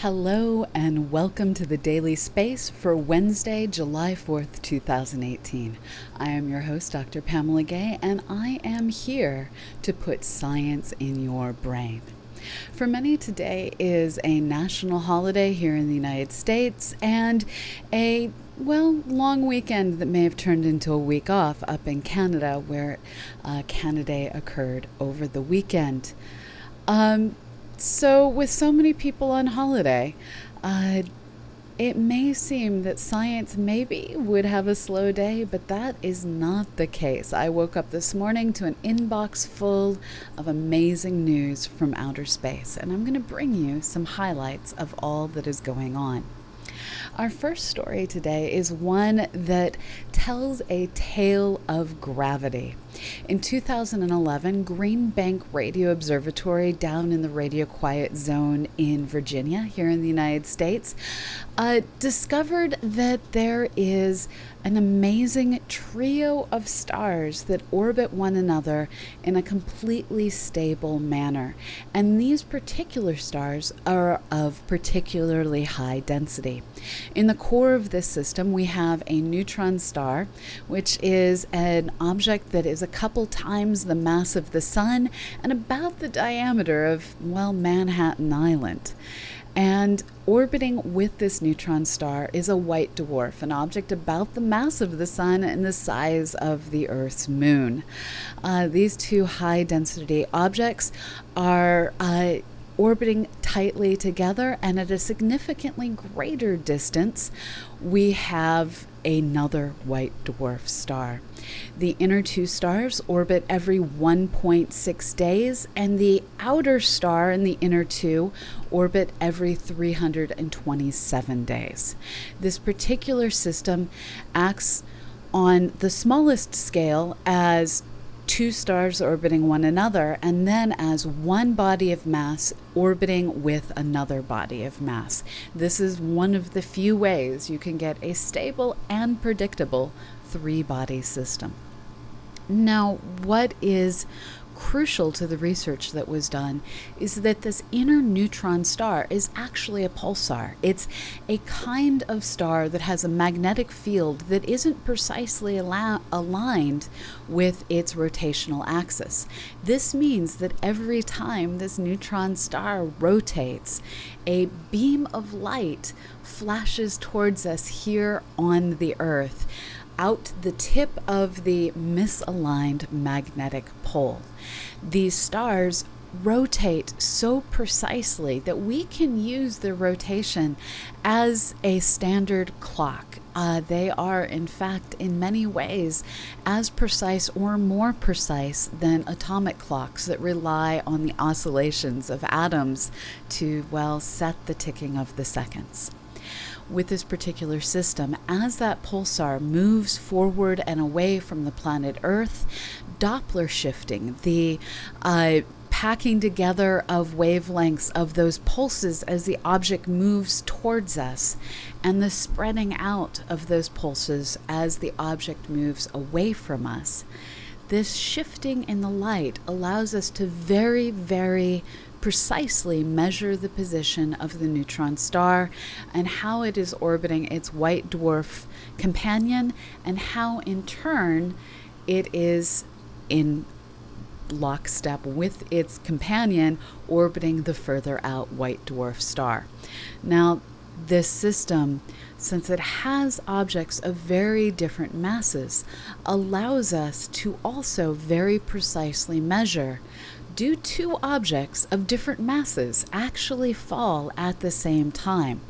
Hello and welcome to the Daily Space for Wednesday, July 4th, 2018. I am your host, Dr. Pamela Gay, and I am here to put science in your brain. For many, today is a national holiday here in the United States and a long weekend that may have turned into a week off up in Canada, where Canada Day occurred over the weekend. So with so many people on holiday, it may seem that science maybe would have a slow day, but that is not the case. I woke up this morning to an inbox full of amazing news from outer space, and I'm going to bring you some highlights of all that is going on. Our first story today is one that tells a tale of gravity. In 2011, Green Bank Radio Observatory down in the radio quiet zone in Virginia, here in the United States, discovered that there is an amazing trio of stars that orbit one another in a completely stable manner. And these particular stars are of particularly high density. In the core of this system, we have a neutron star, which is an object that is a couple times the mass of the sun and about the diameter of, Manhattan Island. And orbiting with this neutron star is a white dwarf, an object about the mass of the sun and the size of the Earth's moon. These two high-density objects are orbiting tightly together, and at a significantly greater distance, we have another white dwarf star. The inner two stars orbit every 1.6 days, and the outer star and the inner two orbit every 327 days. This particular system acts on the smallest scale as two stars orbiting one another, and then as one body of mass orbiting with another body of mass. This is one of the few ways you can get a stable and predictable three-body system. Now, what is crucial to the research that was done is that this inner neutron star is actually a pulsar. It's a kind of star that has a magnetic field that isn't precisely aligned with its rotational axis. This means that every time this neutron star rotates, a beam of light flashes towards us here on the Earth, out the tip of the misaligned magnetic pole. These stars rotate so precisely that we can use their rotation as a standard clock. They are, in fact, in many ways, as precise or more precise than atomic clocks that rely on the oscillations of atoms to, set the ticking of the seconds. With this particular system, as that pulsar moves forward and away from the planet Earth, Doppler shifting, the packing together of wavelengths of those pulses as the object moves towards us, and the spreading out of those pulses as the object moves away from us, this shifting in the light allows us to very, very precisely measure the position of the neutron star and how it is orbiting its white dwarf companion, and how in turn it is in lockstep with its companion orbiting the further out white dwarf star. Now, this system, since it has objects of very different masses, allows us to also very precisely measure, do two objects of different masses actually fall at the same time?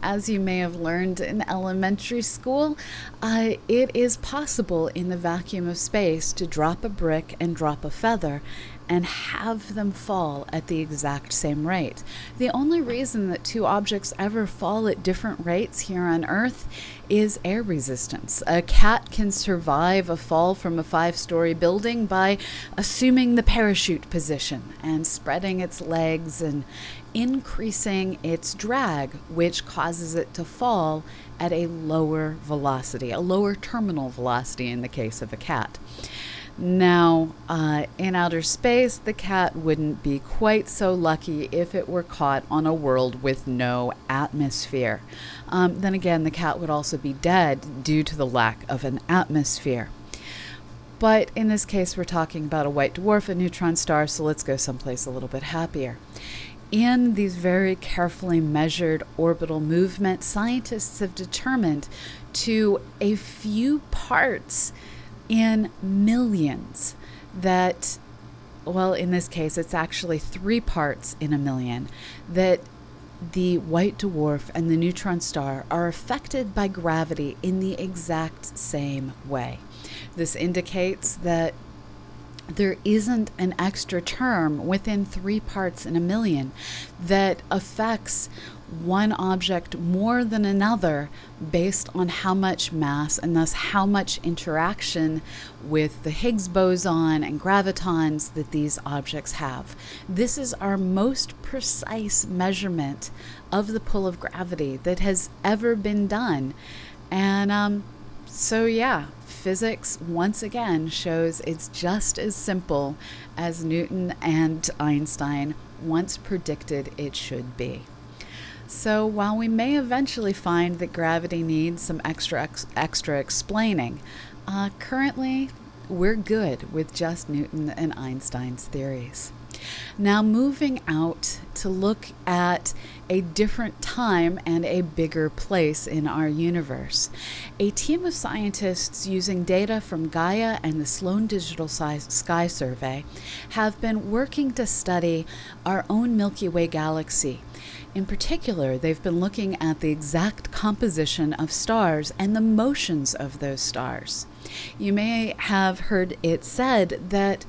As you may have learned in elementary school, it is possible in the vacuum of space to drop a brick and drop a feather and have them fall at the exact same rate. The only reason that two objects ever fall at different rates here on Earth is air resistance. A cat can survive a fall from a 5-story building by assuming the parachute position and spreading its legs and increasing its drag, which causes it to fall at a lower velocity, a lower terminal velocity in the case of a cat. Now, in outer space, the cat wouldn't be quite so lucky if it were caught on a world with no atmosphere. Then again, the cat would also be dead due to the lack of an atmosphere. But in this case, we're talking about a white dwarf, a neutron star, so let's go someplace a little bit happier. In these very carefully measured orbital movements, scientists have determined to a few parts in millions that, well, in this case, it's actually 3 parts in a million, that the white dwarf and the neutron star are affected by gravity in the exact same way. This indicates that there isn't an extra term within 3 parts in a million that affects one object more than another based on how much mass and thus how much interaction with the Higgs boson and gravitons that these objects have. This is our most precise measurement of the pull of gravity that has ever been done. And so yeah, physics once again shows it's just as simple as Newton and Einstein once predicted it should be. So while we may eventually find that gravity needs some extra explaining, currently we're good with just Newton and Einstein's theories. Now moving out to look at a different time and a bigger place in our universe. A team of scientists using data from Gaia and the Sloan Digital Sky Survey have been working to study our own Milky Way galaxy. In particular, they've been looking at the exact composition of stars and the motions of those stars. You may have heard it said that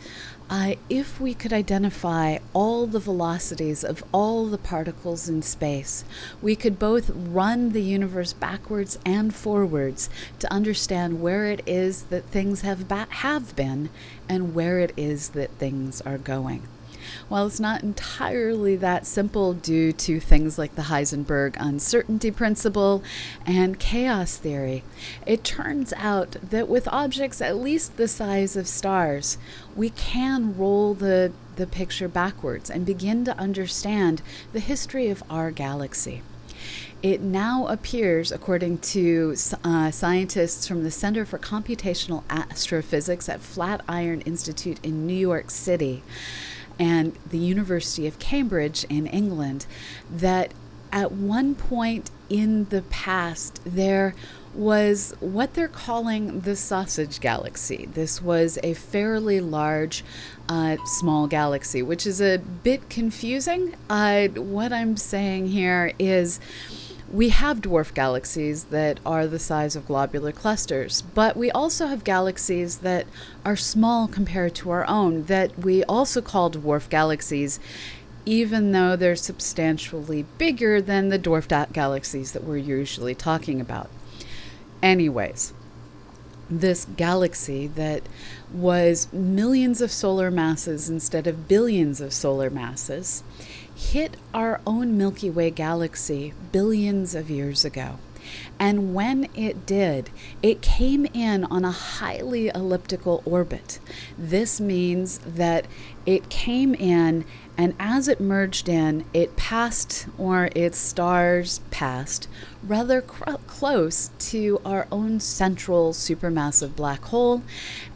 if we could identify all the velocities of all the particles in space, we could both run the universe backwards and forwards to understand where it is that things have been and where it is that things are going. While it's not entirely that simple due to things like the Heisenberg uncertainty principle and chaos theory, it turns out that with objects at least the size of stars, we can roll the picture backwards and begin to understand the history of our galaxy. It now appears, according to scientists from the Center for Computational Astrophysics at Flatiron Institute in New York City, and the University of Cambridge in England, that at one point in the past there was what they're calling the sausage galaxy. This was a fairly large small galaxy, which is a bit confusing. What I'm saying here is we have dwarf galaxies that are the size of globular clusters, but we also have galaxies that are small compared to our own that we also call dwarf galaxies, even though they're substantially bigger than the dwarf galaxies that we're usually talking about. Anyways, this galaxy that was millions of solar masses instead of billions of solar masses hit our own Milky Way galaxy billions of years ago. And when it did, it came in on a highly elliptical orbit. This means that it came in, and as it merged in, it passed, or its stars passed, rather close to our own central supermassive black hole,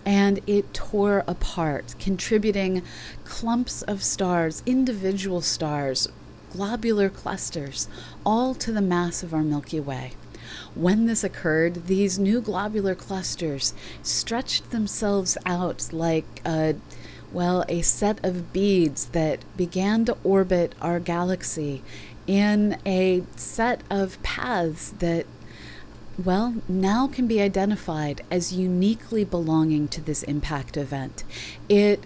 and it tore apart, contributing clumps of stars, individual stars, globular clusters, all to the mass of our Milky Way. When this occurred, these new globular clusters stretched themselves out like a set of beads that began to orbit our galaxy in a set of paths that, now can be identified as uniquely belonging to this impact event. It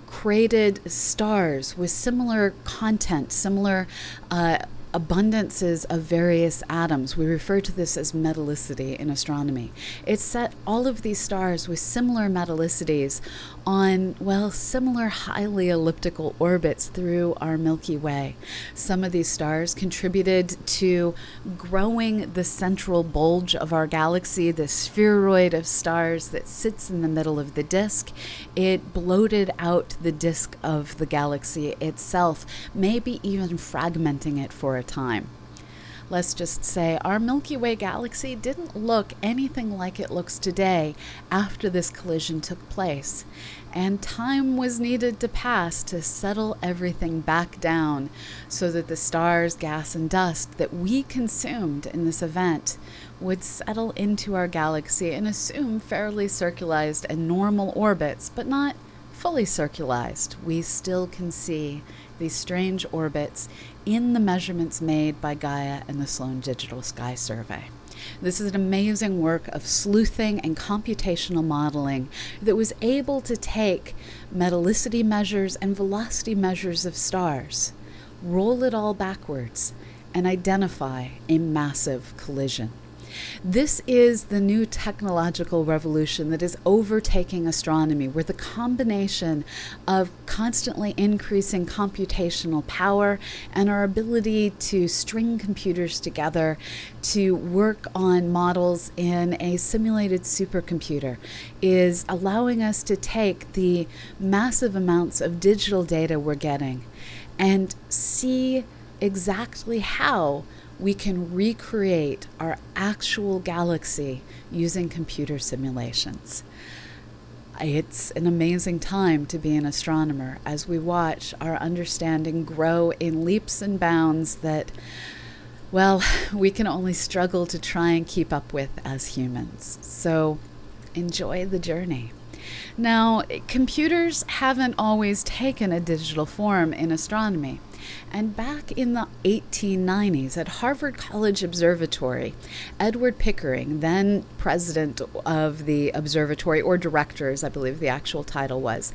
created stars with similar content, similar abundances of various atoms. We refer to this as metallicity in astronomy. It set all of these stars with similar metallicities on, well, similar highly elliptical orbits through our Milky Way. Some of these stars contributed to growing the central bulge of our galaxy, the spheroid of stars that sits in the middle of the disk. It bloated out the disk of the galaxy itself, maybe even fragmenting it for a time. Let's just say our Milky Way galaxy didn't look anything like it looks today after this collision took place, and time was needed to pass to settle everything back down so that the stars, gas, and dust that we consumed in this event would settle into our galaxy and assume fairly circularized and normal orbits, but not fully circularized. We still can see these strange orbits in the measurements made by Gaia and the Sloan Digital Sky Survey. This is an amazing work of sleuthing and computational modeling that was able to take metallicity measures and velocity measures of stars, roll it all backwards, and identify a massive collision. This is the new technological revolution that is overtaking astronomy, where the combination of constantly increasing computational power and our ability to string computers together to work on models in a simulated supercomputer is allowing us to take the massive amounts of digital data we're getting and see exactly how we can recreate our actual galaxy using computer simulations. It's an amazing time to be an astronomer as we watch our understanding grow in leaps and bounds that, well, we can only struggle to try and keep up with as humans. So enjoy the journey. Now, computers haven't always taken a digital form in astronomy. And back in the 1890s at Harvard College Observatory, Edward Pickering, then president of the observatory, or director, as I believe the actual title was,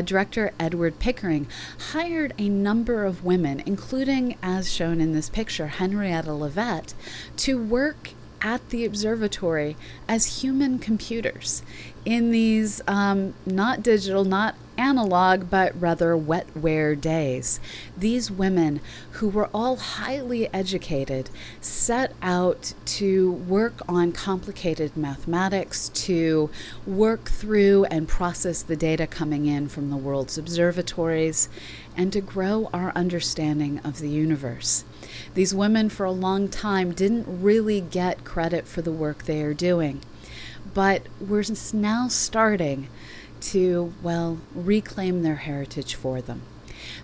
Director Edward Pickering hired a number of women, including, as shown in this picture, Henrietta LaVette, to work at the observatory as human computers in these not digital, not analog, but rather wetware days. These women, who were all highly educated, set out to work on complicated mathematics, to work through and process the data coming in from the world's observatories, and to grow our understanding of the universe. These women for a long time didn't really get credit for the work they are doing, but we're now starting to, well, reclaim their heritage for them.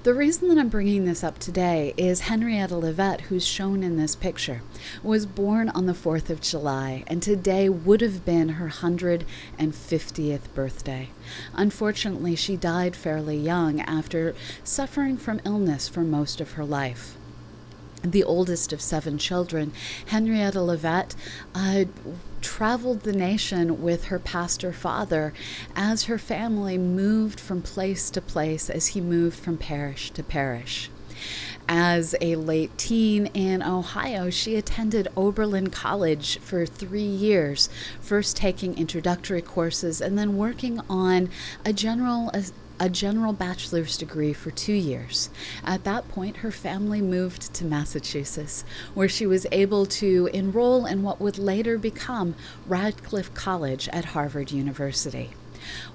The reason that I'm bringing this up today is Henrietta LaVette, who's shown in this picture, was born on the 4th of July, and today would have been her 150th birthday. Unfortunately, she died fairly young after suffering from illness for most of her life. The oldest of 7 children, Henrietta LaVette traveled the nation with her pastor father as her family moved from place to place, as he moved from parish to parish. As a late teen in Ohio, she attended Oberlin College for 3 years, first taking introductory courses and then working on a general bachelor's degree for 2 years. At that point, her family moved to Massachusetts, where she was able to enroll in what would later become Radcliffe College at Harvard University.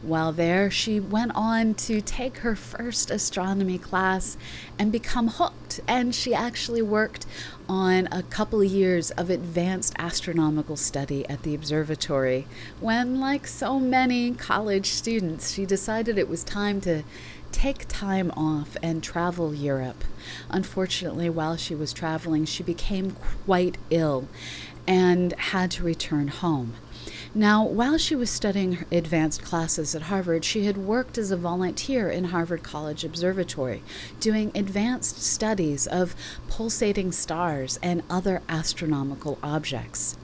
While there, she went on to take her first astronomy class and become hooked, and she actually worked on a couple of years of advanced astronomical study at the observatory when, like so many college students, she decided it was time to take time off and travel Europe. Unfortunately, while she was traveling, she became quite ill and had to return home. Now, while she was studying her advanced classes at Harvard, she had worked as a volunteer in Harvard College Observatory, doing advanced studies of pulsating stars and other astronomical objects.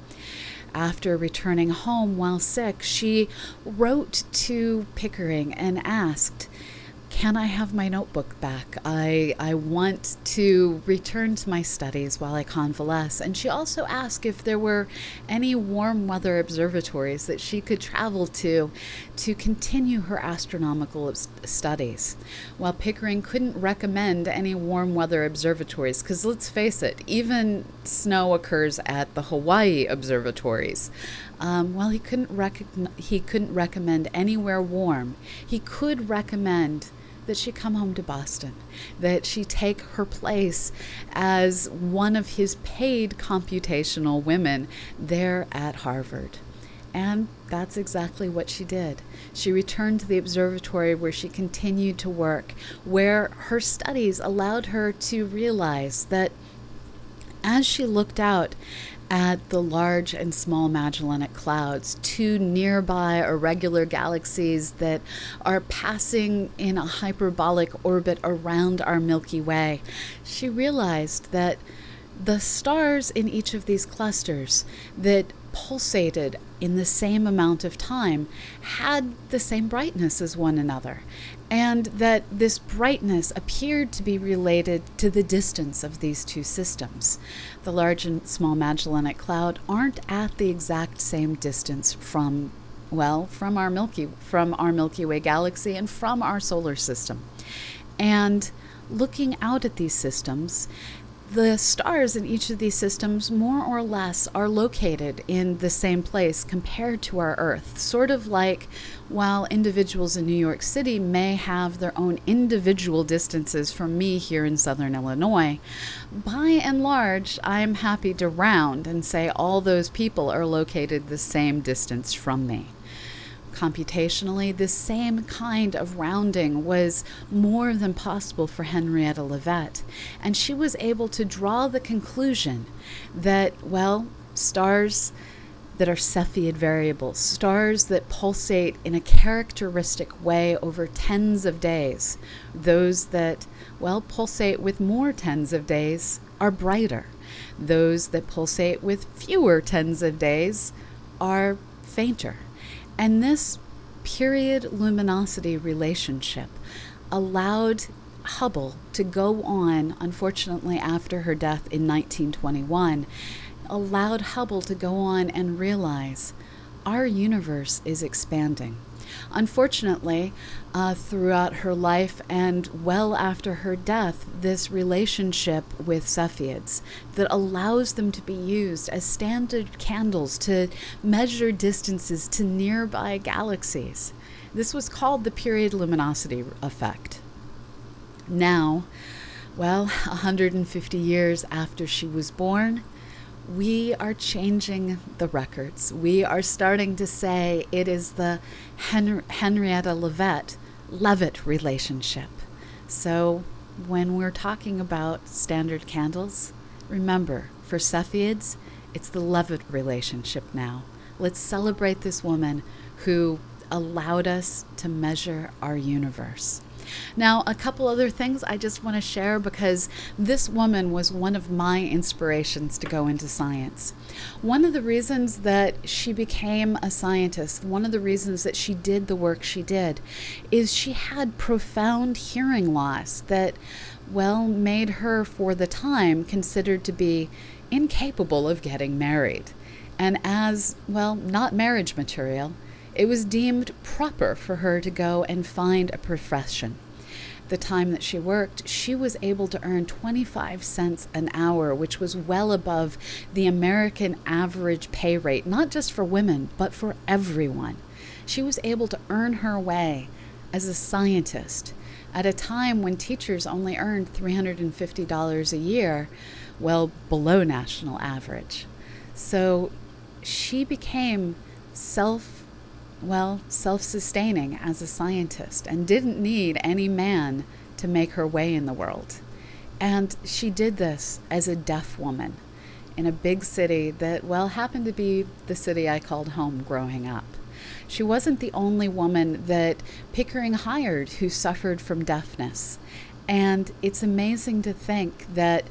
After returning home while sick, she wrote to Pickering and asked, can I have my notebook back? I want to return to my studies while I convalesce. And she also asked if there were any warm weather observatories that she could travel to continue her astronomical studies. While Pickering couldn't recommend any warm weather observatories, because let's face it, even snow occurs at the Hawaii observatories. Well, he couldn't recommend anywhere warm. He could recommend that she come home to Boston, that she take her place as one of his paid computational women there at Harvard. And that's exactly what she did. She returned to the observatory where she continued to work, where her studies allowed her to realize that as she looked out at the large and small Magellanic Clouds, two nearby irregular galaxies that are passing in a hyperbolic orbit around our Milky Way, she realized that the stars in each of these clusters that pulsated in the same amount of time had the same brightness as one another, and that this brightness appeared to be related to the distance of these two systems. The large and small Magellanic Cloud aren't at the exact same distance from our Milky Way galaxy and from our solar system. And looking out at these systems, the stars in each of these systems more or less are located in the same place compared to our Earth. Sort of like while individuals in New York City may have their own individual distances from me here in Southern Illinois, by and large, I'm happy to round and say all those people are located the same distance from me. Computationally, the same kind of rounding was more than possible for Henrietta LaVette, and she was able to draw the conclusion that, stars that are Cepheid variables, stars that pulsate in a characteristic way over tens of days, those that, pulsate with more tens of days are brighter. Those that pulsate with fewer tens of days are fainter. And this period luminosity relationship allowed Hubble to go on, unfortunately after her death in 1921, allowed Hubble to go on and realize our universe is expanding. Unfortunately, throughout her life and well after her death, this relationship with Cepheids that allows them to be used as standard candles to measure distances to nearby galaxies. This was called the period luminosity effect. Now, 150 years after she was born, we are changing the records. We are starting to say it is the Henrietta LaVette relationship. So when we're talking about standard candles, remember, for Cepheids, it's the LaVette relationship now. Let's celebrate this woman who allowed us to measure our universe. Now, a couple other things I just want to share because this woman was one of my inspirations to go into science. One of the reasons that she became a scientist, one of the reasons that she did the work she did, is she had profound hearing loss that, made her for the time considered to be incapable of getting married. And as, not marriage material, it was deemed proper for her to go and find a profession. The time that she worked, she was able to earn 25 cents an hour, which was well above the American average pay rate, not just for women, but for everyone. She was able to earn her way as a scientist at a time when teachers only earned $350 a year, below national average. So she became self-sustaining as a scientist and didn't need any man to make her way in the world. And she did this as a deaf woman in a big city that, happened to be the city I called home growing up. She wasn't the only woman that Pickering hired who suffered from deafness. And it's amazing to think that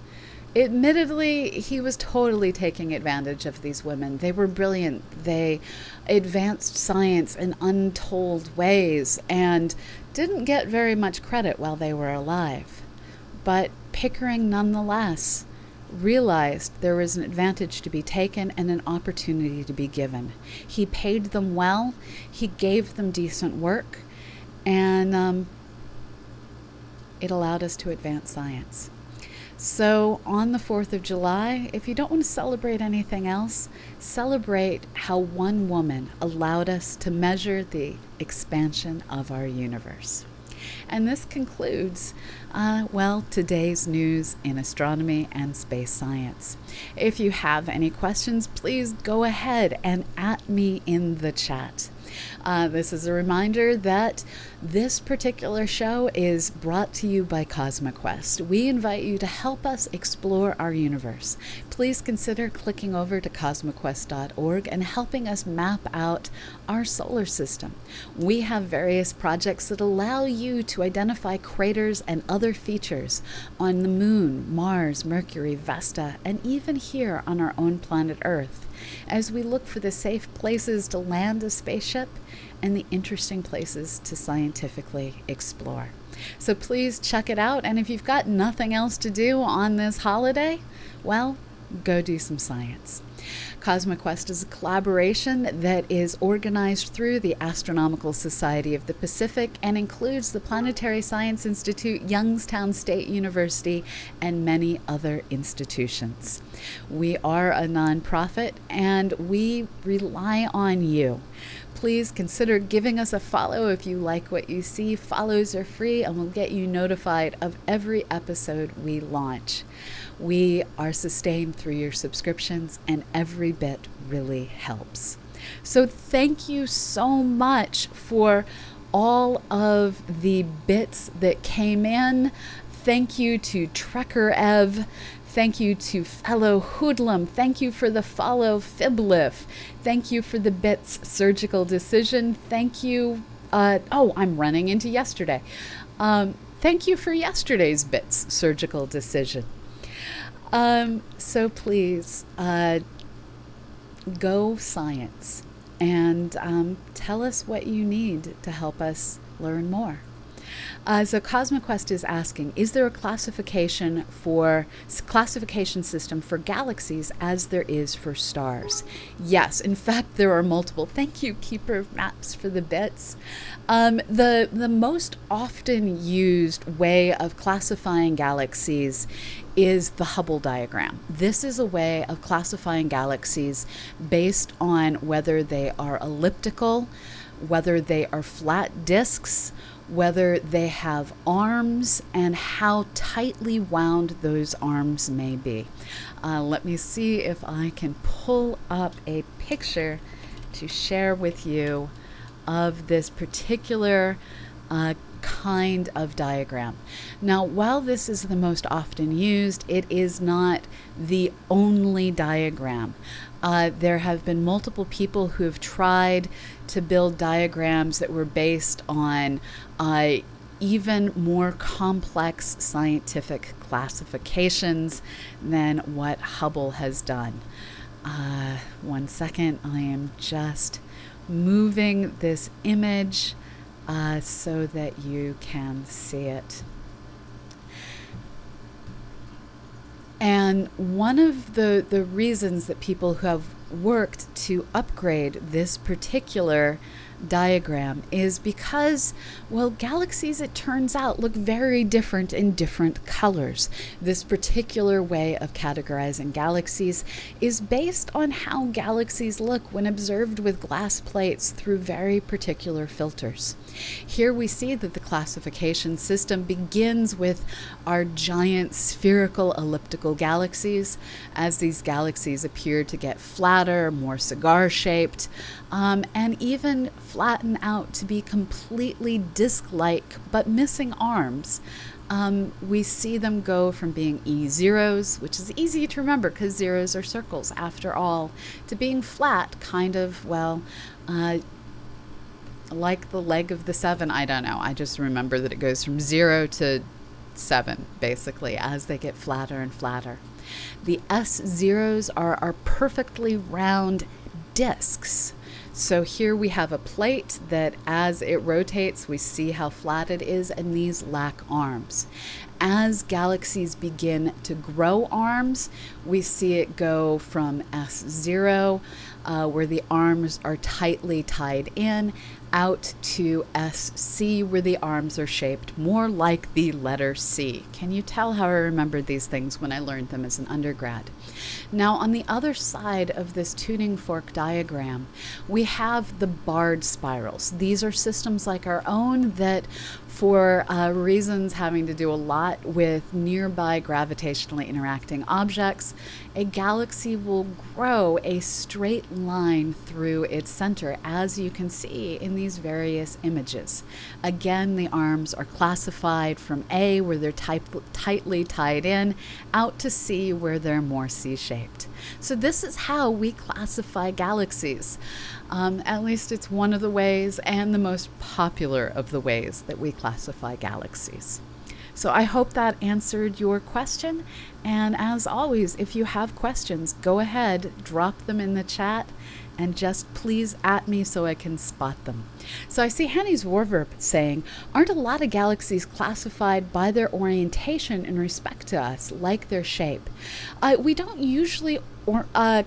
Admittedly, he was totally taking advantage of these women. They were brilliant. They advanced science in untold ways and didn't get very much credit while they were alive. But Pickering, nonetheless, realized there was an advantage to be taken and an opportunity to be given. He paid them well, he gave them decent work, and it allowed us to advance science. So on the 4th of July, if you don't want to celebrate anything else, celebrate how one woman allowed us to measure the expansion of our universe. And this concludes, today's news in astronomy and space science. If you have any questions, please go ahead and @ me in the chat. This is a reminder that this particular show is brought to you by CosmoQuest. We invite you to help us explore our universe. Please consider clicking over to CosmoQuest.org and helping us map out our solar system. We have various projects that allow you to identify craters and other features on the Moon, Mars, Mercury, Vesta, and even here on our own planet Earth, as we look for the safe places to land a spaceship and the interesting places to scientifically explore. So please check it out, and if you've got nothing else to do on this holiday, well, go do some science. CosmoQuest is a collaboration that is organized through the Astronomical Society of the Pacific and includes the Planetary Science Institute, Youngstown State University, and many other institutions. We are a nonprofit, and we rely on you. Please consider giving us a follow if you like what you see. Follows are free and will get you notified of every episode we launch. We are sustained through your subscriptions, and every bit really helps. So thank you so much for all of the bits that came in. Thank you to Trekker Ev. Thank you to fellow Hoodlum. Thank you for the follow, Fiblif. Thank you for the bits, Surgical Decision. Thank you. I'm running into yesterday. Thank you for yesterday's bits, Surgical Decision. So please go science and tell us what you need to help us learn more. So CosmoQuest is asking, is there a classification system for galaxies as there is for stars? Yes, in fact, there are multiple. Thank you, Keeper of Maps, for the bits. The most often used way of classifying galaxies is the Hubble diagram. This is a way of classifying galaxies based on whether they are elliptical, whether they are flat disks, whether they have arms, and how tightly wound those arms may be. Let me see if I can pull up a picture to share with you of this particular kind of diagram. Now, while this is the most often used, it is not the only diagram. There have been multiple people who have tried to build diagrams that were based on even more complex scientific classifications than what Hubble has done. 1 second, I am just moving this image so that you can see it. And one of the reasons that people who have worked to upgrade this particular diagram is because, well, galaxies, it turns out, look very different in different colors. This particular way of categorizing galaxies is based on how galaxies look when observed with glass plates through very particular filters. Here we see that the classification system begins with our giant spherical elliptical galaxies, as these galaxies appear to get flatter, more cigar-shaped, and even flatten out to be completely disc-like but missing arms. We see them go from being E0s, which is easy to remember because zeros are circles after all, to being flat, kind of, like the leg of the 7. I don't know. I just remember that it goes from 0 to 7, basically, as they get flatter and flatter. The S zeros are our perfectly round disks. So here we have a plate that as it rotates, we see how flat it is, and these lack arms. As galaxies begin to grow arms, we see it go from S0, where the arms are tightly tied in, out to SC, where the arms are shaped more like the letter C. Can you tell how I remembered these things when I learned them as an undergrad? Now, on the other side of this tuning fork diagram, we have the barred spirals. These are systems like our own that, for reasons having to do a lot with nearby gravitationally interacting objects, a galaxy will grow a straight line through its center, as you can see in these various images. Again, the arms are classified from A, where they're tightly tied in, out to C, where they're more C-shaped. So this is how we classify galaxies. At least it's one of the ways, and the most popular of the ways that we classify galaxies. So I hope that answered your question. And as always, if you have questions, go ahead, drop them in the chat, and just please at me so I can spot them. So I see Henny's Warverp saying, aren't a lot of galaxies classified by their orientation in respect to us, like their shape? We don't usually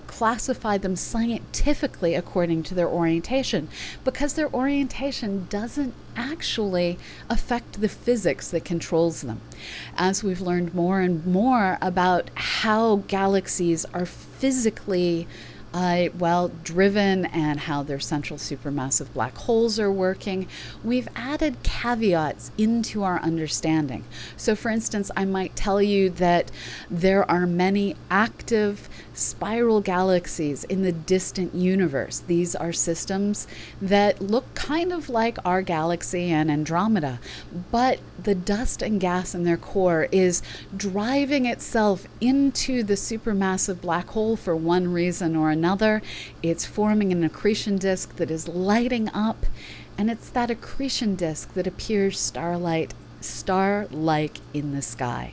classify them scientifically according to their orientation, because their orientation doesn't actually affect the physics that controls them. As we've learned more and more about how galaxies are physically driven and how their central supermassive black holes are working, we've added caveats into our understanding. So for instance, I might tell you that there are many active spiral galaxies in the distant universe. These are systems that look kind of like our galaxy and Andromeda, but the dust and gas in their core is driving itself into the supermassive black hole for one reason or another. It's forming an accretion disk that is lighting up, and it's that accretion disk that appears star-like in the sky.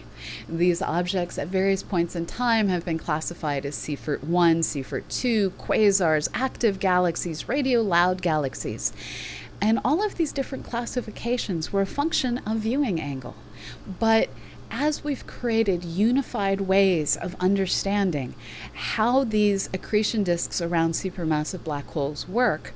These objects at various points in time have been classified as Seyfert 1, Seyfert 2, quasars, active galaxies, radio loud galaxies. And all of these different classifications were a function of viewing angle. But as we've created unified ways of understanding how these accretion disks around supermassive black holes work,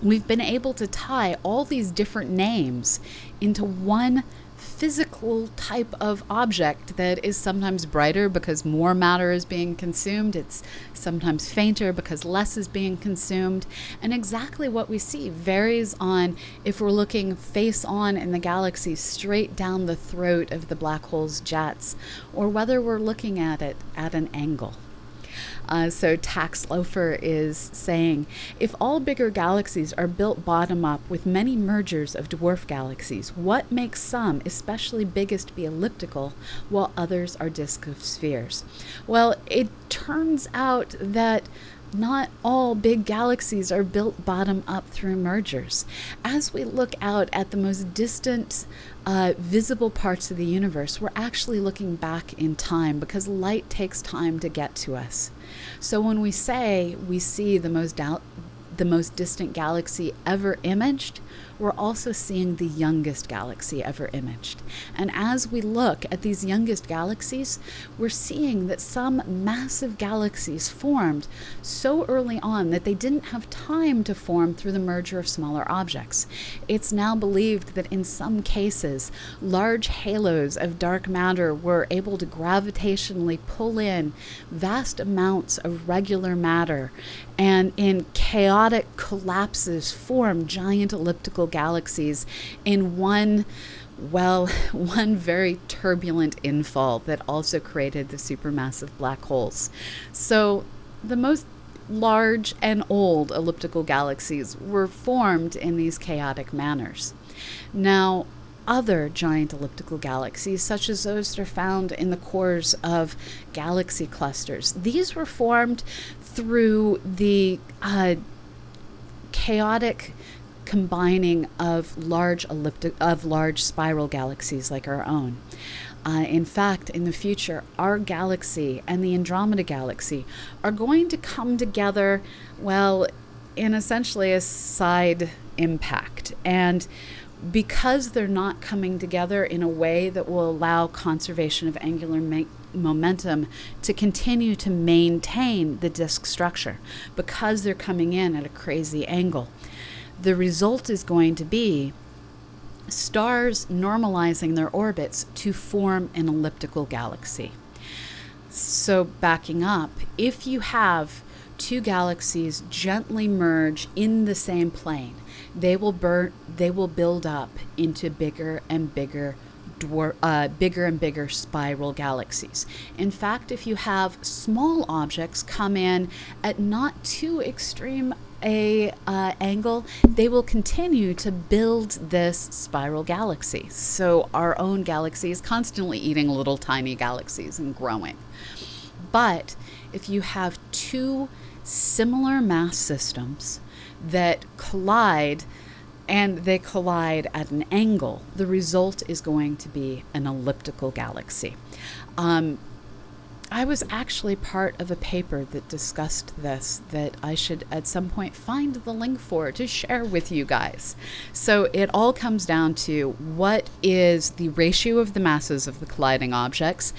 we've been able to tie all these different names into one physical type of object that is sometimes brighter because more matter is being consumed. It's sometimes fainter because less is being consumed. And exactly what we see varies on if we're looking face on in the galaxy straight down the throat of the black hole's jets, or whether we're looking at it at an angle. So Tax Loafer is saying, if all bigger galaxies are built bottom up with many mergers of dwarf galaxies, what makes some, especially biggest, be elliptical while others are disk of spheres? Well, it turns out that not all big galaxies are built bottom up through mergers. As we look out at the most distant visible parts of the universe, we're actually looking back in time, because light takes time to get to us. So when we say we see the most distant galaxy ever imaged, we're also seeing the youngest galaxy ever imaged. And as we look at these youngest galaxies, we're seeing that some massive galaxies formed so early on that they didn't have time to form through the merger of smaller objects. It's now believed that in some cases, large halos of dark matter were able to gravitationally pull in vast amounts of regular matter, and in chaotic collapses form giant elliptical galaxies in one very turbulent infall that also created the supermassive black holes. So the most large and old elliptical galaxies were formed in these chaotic manners. Now, other giant elliptical galaxies, such as those that are found in the cores of galaxy clusters, these were formed through the chaotic combining of large spiral galaxies like our own. In fact, in the future, our galaxy and the Andromeda galaxy are going to come together, well, in essentially a side impact. And because they're not coming together in a way that will allow conservation of angular momentum to continue to maintain the disk structure, because they're coming in at a crazy angle, the result is going to be stars normalizing their orbits to form an elliptical galaxy. So backing up, if you have two galaxies gently merge in the same plane, they will build up into bigger and bigger spiral galaxies. In fact, if you have small objects come in at not too extreme a angle, they will continue to build this spiral galaxy. So our own galaxy is constantly eating little tiny galaxies and growing. But if you have two similar mass systems that collide, and they collide at an angle, the result is going to be an elliptical galaxy. I was actually part of a paper that discussed this that I should at some point find the link for to share with you guys. So it all comes down to what is the ratio of the masses of the colliding objects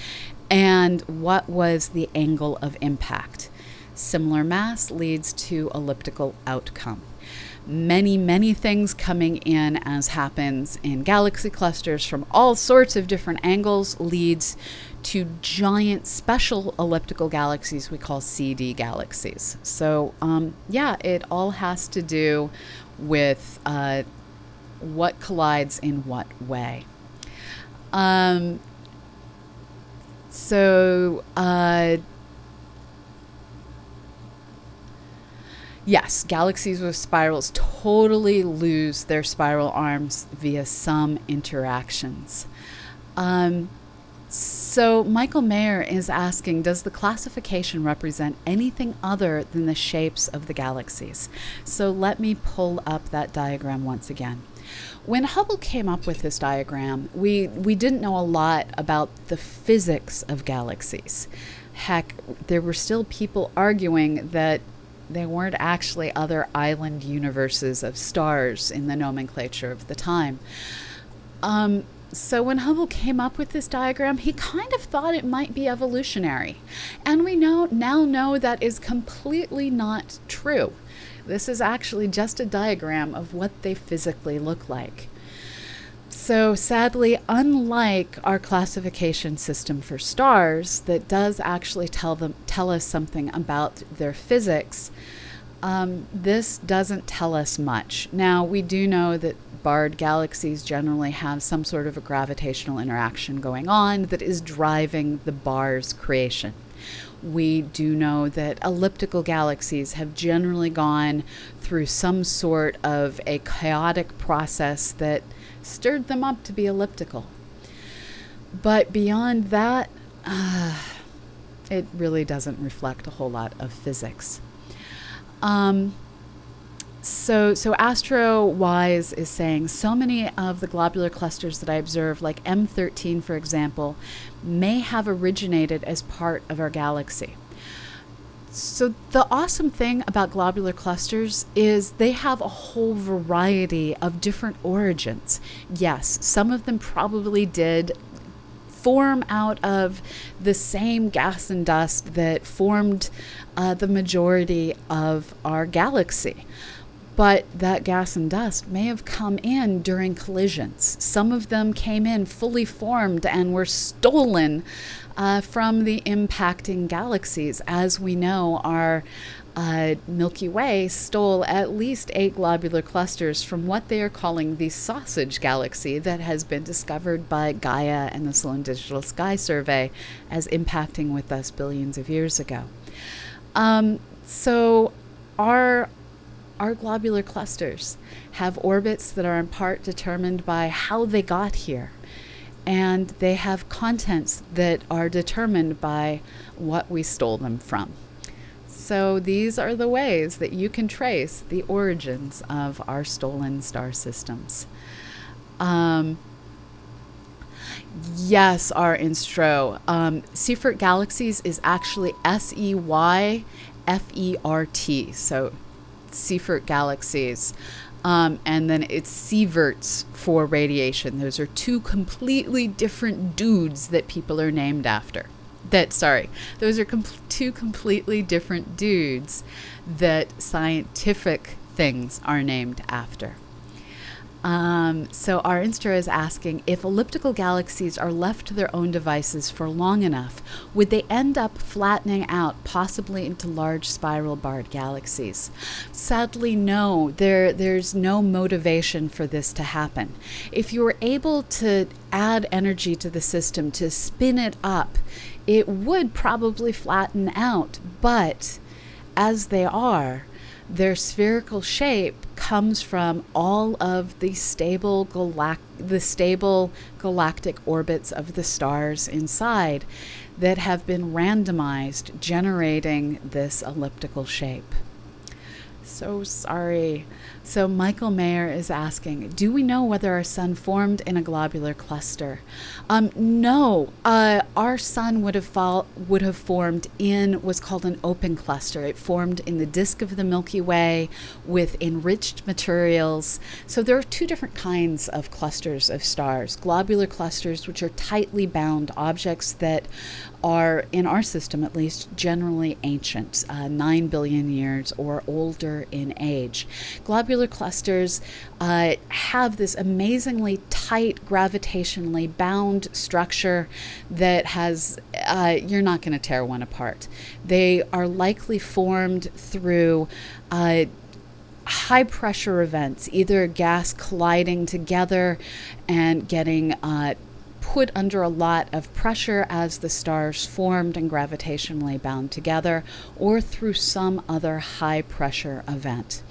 and what was the angle of impact. Similar mass leads to elliptical outcome. Many things coming in, as happens in galaxy clusters from all sorts of different angles, leads to giant special elliptical galaxies we call CD galaxies. So it all has to do with what collides in what way. Yes, galaxies with spirals totally lose their spiral arms via some interactions. So Michael Mayer is asking, does the classification represent anything other than the shapes of the galaxies? So let me pull up that diagram once again. When Hubble came up with this diagram, we didn't know a lot about the physics of galaxies. Heck, there were still people arguing that they weren't actually other island universes of stars in the nomenclature of the time. So when Hubble came up with this diagram, he kind of thought it might be evolutionary. And we now know that is completely not true. This is actually just a diagram of what they physically look like. So sadly, unlike our classification system for stars that does actually tell us something about their physics, this doesn't tell us much. Now, we do know that barred galaxies generally have some sort of a gravitational interaction going on that is driving the bar's creation. We do know that elliptical galaxies have generally gone through some sort of a chaotic process that stirred them up to be elliptical. But beyond that, it really doesn't reflect a whole lot of physics. So AstroWise is saying so many of the globular clusters that I observe, like M13 for example, may have originated as part of our galaxy. So the awesome thing about globular clusters is they have a whole variety of different origins. Yes, some of them probably did form out of the same gas and dust that formed the majority of our galaxy. But that gas and dust may have come in during collisions. Some of them came in fully formed and were stolen from the impacting galaxies. As we know, our Milky Way stole at least 8 globular clusters from what they are calling the sausage galaxy that has been discovered by Gaia and the Sloan Digital Sky Survey as impacting with us billions of years ago. So our globular clusters have orbits that are in part determined by how they got here. And they have contents that are determined by what we stole them from. So these are the ways that you can trace the origins of our stolen star systems. Yes, our instro. Seyfert Galaxies is actually Seyfert, so Seyfert Galaxies. And then it's sieverts for radiation. Those are two completely different dudes that people are named after. Those are two completely different dudes that scientific things are named after. So our instro is asking, if elliptical galaxies are left to their own devices for long enough, would they end up flattening out, possibly into large spiral barred galaxies? Sadly, no. There's no motivation for this to happen. If you were able to add energy to the system, to spin it up, it would probably flatten out. But as they are, their spherical shape comes from all of the stable galactic orbits of the stars inside that have been randomized, generating this elliptical shape. So sorry. So Michael Mayer is asking, do we know whether our sun formed in a globular cluster? No. Our sun would have formed in what's called an open cluster. It formed in the disk of the Milky Way with enriched materials. So there are two different kinds of clusters of stars. Globular clusters, which are tightly bound objects that are, in our system at least, generally ancient, 9 billion years or older in age. Globular clusters have this amazingly tight, gravitationally bound structure that has, you're not going to tear one apart. They are likely formed through high pressure events, either gas colliding together and getting put under a lot of pressure as the stars formed and gravitationally bound together, or through some other high pressure event.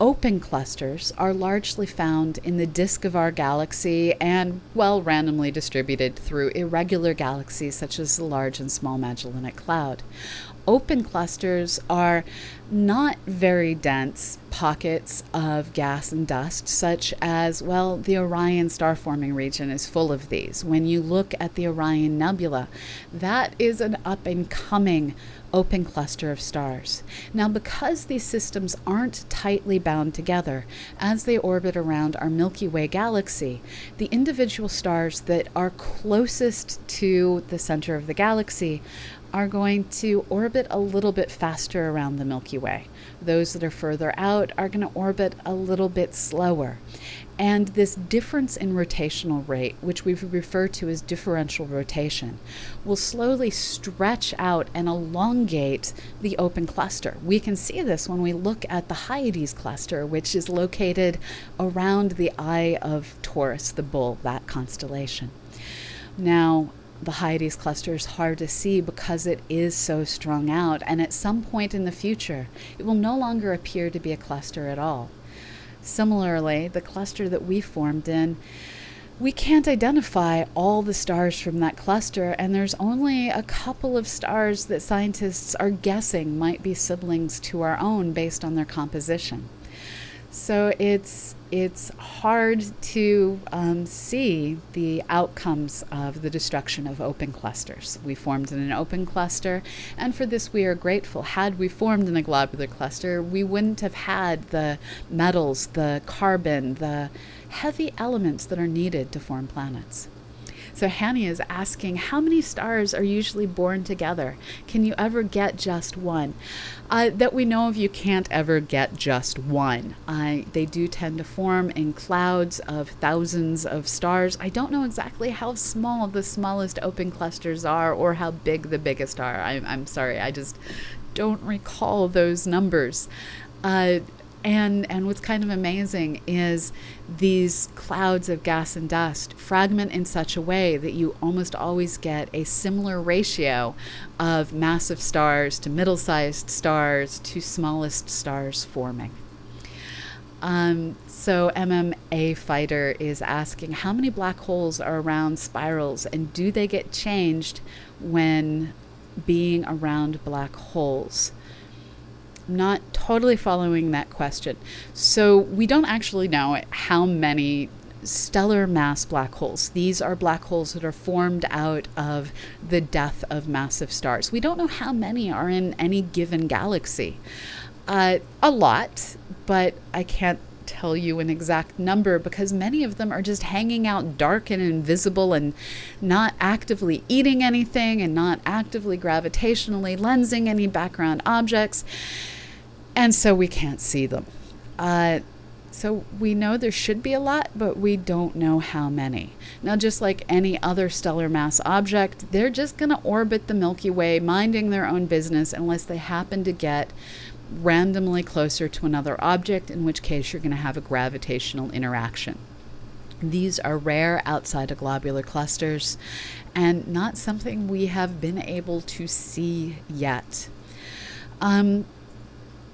Open clusters are largely found in the disk of our galaxy and, well, randomly distributed through irregular galaxies such as the Large and Small Magellanic Cloud. Open clusters are not very dense pockets of gas and dust, such as, well, the Orion star-forming region is full of these. When you look at the Orion Nebula, that is an up-and-coming open cluster of stars. Now, because these systems aren't tightly bound together, as they orbit around our Milky Way galaxy, the individual stars that are closest to the center of the galaxy are going to orbit a little bit faster around the Milky Way. Those that are further out are going to orbit a little bit slower. And this difference in rotational rate, which we refer to as differential rotation, will slowly stretch out and elongate the open cluster. We can see this when we look at the Hyades cluster, which is located around the Eye of Taurus, the bull, that constellation. Now, the Hyades cluster is hard to see because it is so strung out, and at some point in the future, it will no longer appear to be a cluster at all. Similarly, the cluster that we formed in, we can't identify all the stars from that cluster, and there's only a couple of stars that scientists are guessing might be siblings to our own based on their composition. So it's hard to see the outcomes of the destruction of open clusters. We formed in an open cluster, and for this we are grateful. Had we formed in a globular cluster, we wouldn't have had the metals, the carbon, the heavy elements that are needed to form planets. So Hanny is asking, how many stars are usually born together? Can you ever get just one? That we know of, you can't ever get just one. They do tend to form in clouds of thousands of stars. I don't know exactly how small the smallest open clusters are or how big the biggest are. I'm sorry, I just don't recall those numbers. And what's kind of amazing is these clouds of gas and dust fragment in such a way that you almost always get a similar ratio of massive stars to middle-sized stars to smallest stars forming. So MMA Fighter is asking, how many black holes are around spirals, and do they get changed when being around black holes? Not totally following that question. So we don't actually know how many stellar mass black holes. These are black holes that are formed out of the death of massive stars. We don't know how many are in any given galaxy. A lot, but I can't tell you an exact number because many of them are just hanging out dark and invisible and not actively eating anything and not actively gravitationally lensing any background objects. And so we can't see them. So we know there should be a lot, but we don't know how many. Now, just like any other stellar mass object, they're just going to orbit the Milky Way, minding their own business, unless they happen to get randomly closer to another object, in which case you're going to have a gravitational interaction. These are rare outside of globular clusters and not something we have been able to see yet.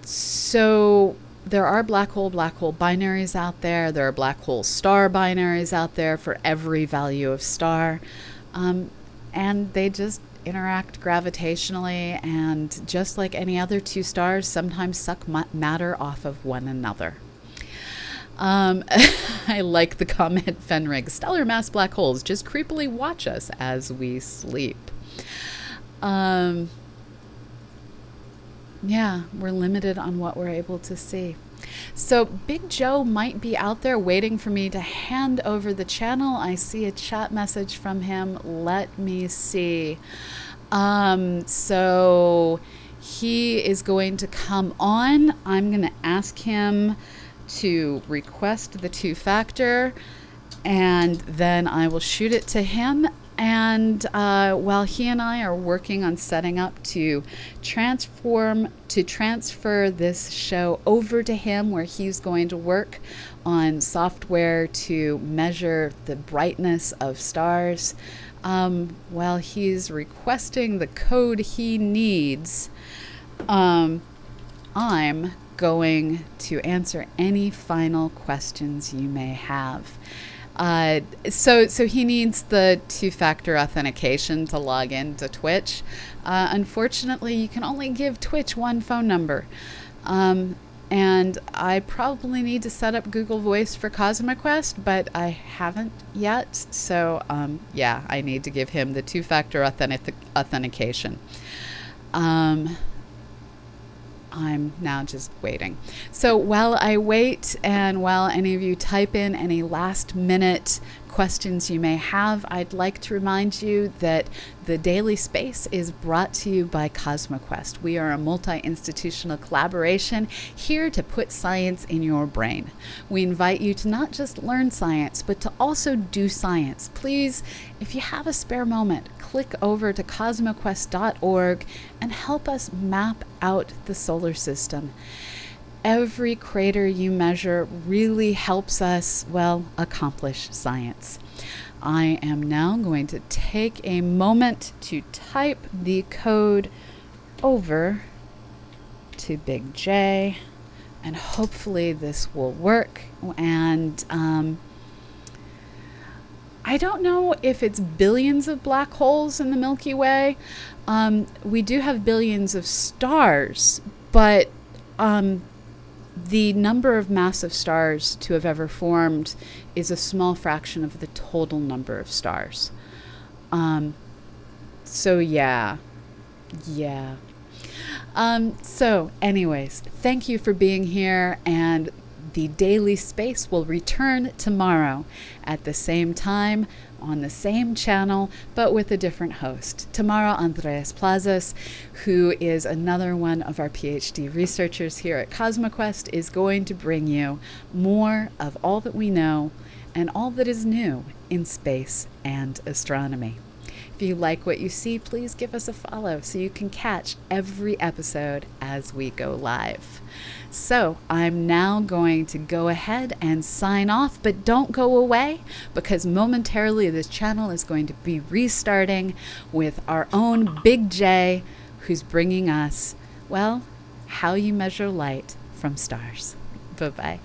So there are black hole binaries out there. There are black hole star binaries out there for every value of star. And they just interact gravitationally, and just like any other two stars, sometimes suck matter off of one another. I like the comment, Fenrig. Stellar mass black holes just creepily watch us as we sleep. Yeah, we're limited on what we're able to see. So Big Joe might be out there waiting for me to hand over the channel. I see a chat message from him. Let me see. So he is going to come on. I'm going to ask him to request the two-factor, and then I will shoot it to him. And while he and I are working on setting up to transfer this show over to him, where he's going to work on software to measure the brightness of stars, while he's requesting the code he needs, I'm going to answer any final questions you may have. So he needs the two-factor authentication to log in to Twitch. Unfortunately, you can only give Twitch one phone number. And I probably need to set up Google Voice for CosmoQuest, but I haven't yet. So, yeah, I need to give him the two-factor authentication. I'm now just waiting. So while I wait, and while any of you type in any last-minute questions you may have, I'd like to remind you that the Daily Space is brought to you by CosmoQuest. We are a multi-institutional collaboration here to put science in your brain. We invite you to not just learn science, but to also do science. Please, if you have a spare moment, click over to cosmoquest.org and help us map out the solar system. Every crater you measure really helps us, well, accomplish science. I am now going to take a moment to type the code over to Big J, and hopefully this will work. And I don't know if it's billions of black holes in the Milky Way. We do have billions of stars, but the number of massive stars to have ever formed is a small fraction of the total number of stars. So yeah. So anyways, thank you for being here, and the Daily Space will return tomorrow at the same time on the same channel, but with a different host. Tomorrow, Andreas Plazas, who is another one of our PhD researchers here at CosmoQuest, is going to bring you more of all that we know and all that is new in space and astronomy. If you like what you see, please give us a follow so you can catch every episode as we go live. So I'm now going to go ahead and sign off, but don't go away, because momentarily this channel is going to be restarting with our own Big J, who's bringing us, well, how you measure light from stars. Bye-bye.